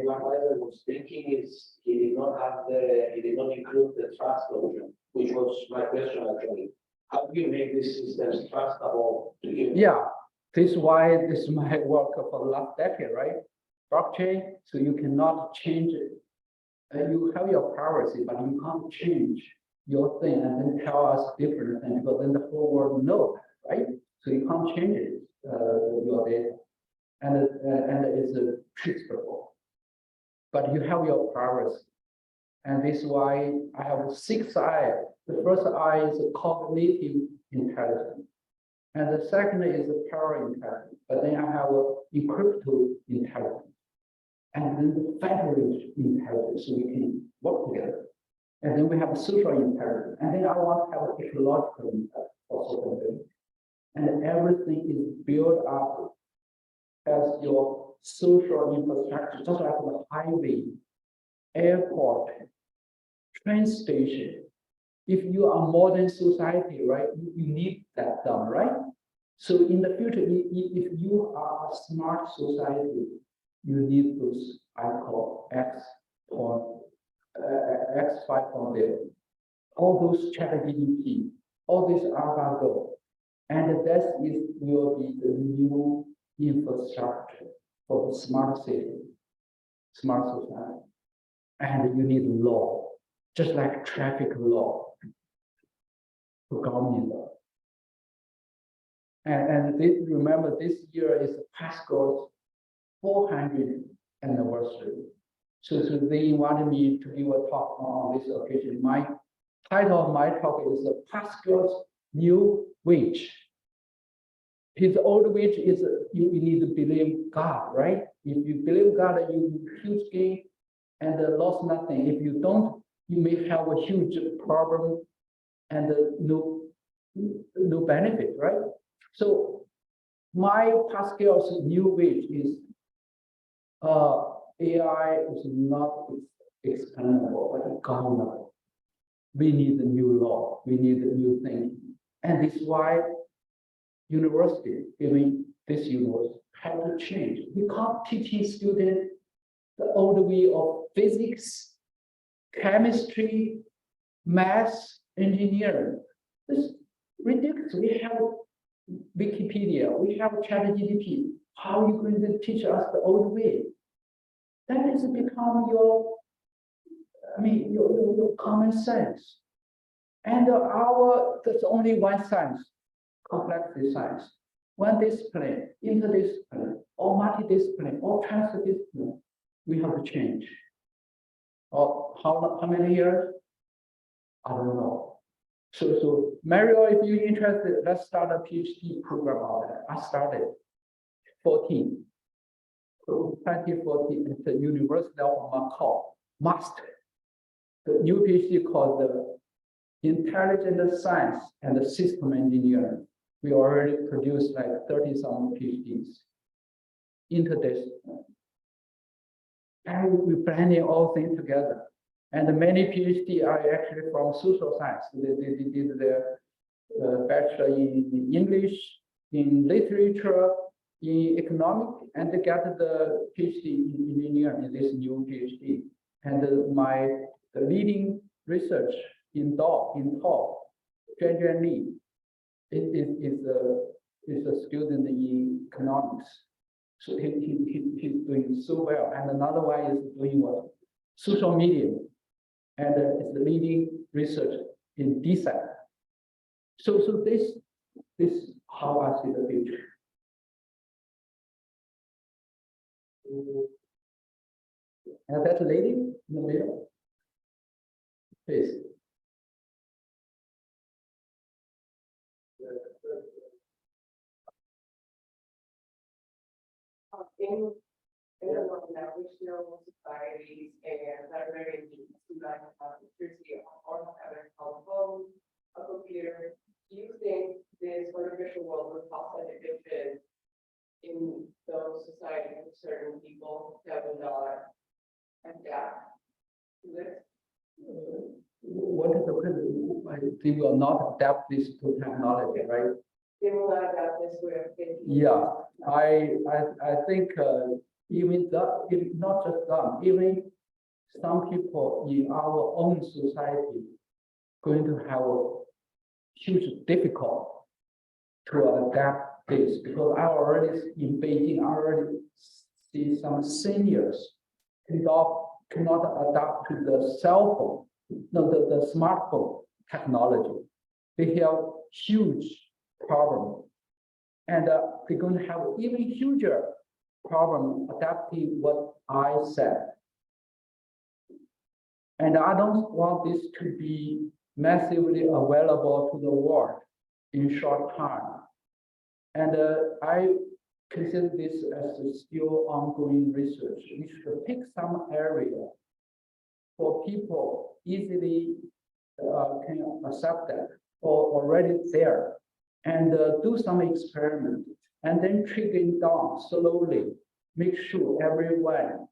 Mark Weiser was thinking is he did not include the trust option, which was my question actually. How do you make these systems trustable to you? Yeah, this is why this is my work for the last decade, right? Blockchain, so you cannot change it. You have your privacy, but you can't change your thing and then tell us different things, because then the whole world knows, right? So you can't change it, your data. And it's traceable. But you have your privacy. And this is why I have 6 I's. The first I is cognitive intelligence. And the second is power intelligence. But then I have encrypted intelligence. And then the federated intelligence, so we can work together. And then we have social intelligence. And then I want to have ecological intelligence also. And everything is built up as your social infrastructure, just like the highway, airport, train station. If you are modern society, right, you need that done, right? So in the future, if you are a smart society, you need those I call X5.0, all those ChatGPT, all this AlphaGo, and that will be the new infrastructure for the smart city, smart society. And you need law, just like traffic law, to govern law. And remember, this year is Pascal's 400th anniversary. So they invited me to give a talk on this occasion. My title of my talk is Pascal's New Wage. His old wage is you need to believe God, right? If you believe God, you huge gain and lost nothing. If you don't, you may have a huge problem and no benefit, right? So my Pascal's new wage is AI is not explainable, but governable. We need a new law. We need a new thing, and this is why university, even this university, have to change. We can't teach students the old way of physics, chemistry, math, engineering. This is ridiculous. We have Wikipedia, we have ChatGPT. How are you going to teach us the old way? That is become your common sense. And there's only one science. Complexity science, one discipline, interdiscipline, or multidiscipline, or transdiscipline, we have to change. Or how many years? I don't know. So Mario, if you're interested, let's start a PhD program on that. I started 2014 at the University of Macau, master. The new PhD called the Intelligent Science and System Engineering. We already produced like 30-some PhDs, interdisciplinary. And we're blending all things together. And many PhD are actually from social science. They did their bachelor in English, in literature, in economic, and they got the PhD in engineering in this new PhD. And the leading research in DAO, in TAO, Zhuan Li, is a student in economics. So he's doing so well. And another one is doing what? Social media, and is the leading research in DeSci. So this how I see the future. And that lady in the middle, please. In the world now, we still societies and that are very neat to not have electricity or have a telephone, a computer. Do you think this artificial world would cause an addiction in those societies of certain people that would not adapt to this? What is the question? They will not adapt this to technology, right? They will not adapt this way of thinking. Yeah, I think even that, if not just them, even some people in our own society going to have a huge difficulty to adapt this, because I already in Beijing, I already see some seniors cannot adapt to the cell phone, no, the smartphone technology. They have huge problem, and they're going to have even huger problem adapting what I said. And I don't want this to be massively available to the world in short time. And I consider this as a still ongoing research. We should pick some area for people easily can accept that or already there, and do some experiment, and then trickling down slowly, make sure everyone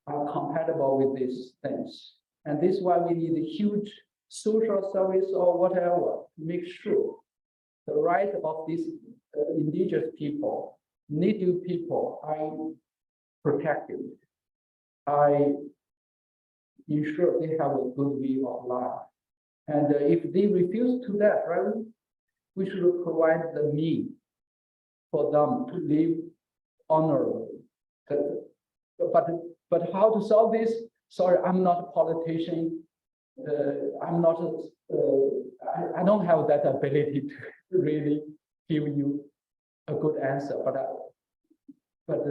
are compatible with these things. And this is why we need a huge social service or whatever to make sure the right of these indigenous people, native people are protected. I ensure they have a good view of life. And if they refuse to that, right, we should provide the means for them to live honorably. But how to solve this? Sorry, I'm not a politician. I'm not. I don't have that ability to really give you a good answer. But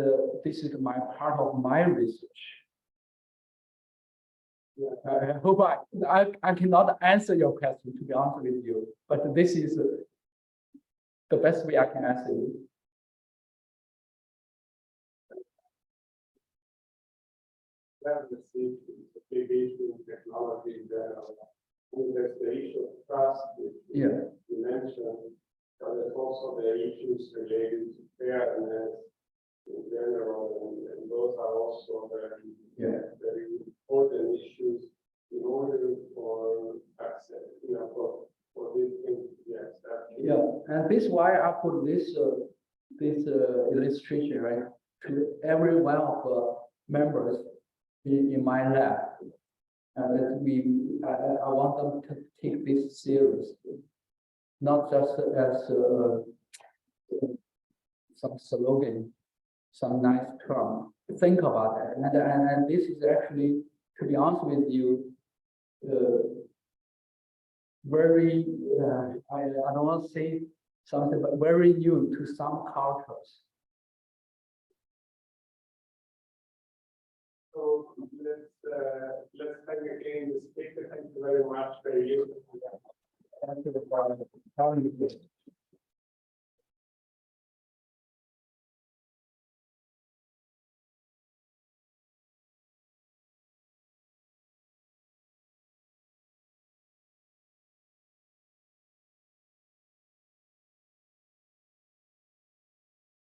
this is my part of my research. I hope I cannot answer your question, to be honest with you. But this is the best way I can answer you. It's a big issue in technology in general. And there's the issue of trust, which you mentioned, but there's also the issues related to fairness in general, and those are also very important issues in order for access, for these things. Yes. Yeah, and this is why I put this illustration, right, to every one of the members in my lab, and that I want them to take this seriously, not just as some slogan, some nice term. Think about it, and this is actually, to be honest with you, very I don't want to say something, but very new to some cultures. So let's thank again the speaker. Thank you very much for you. Thank you for having me.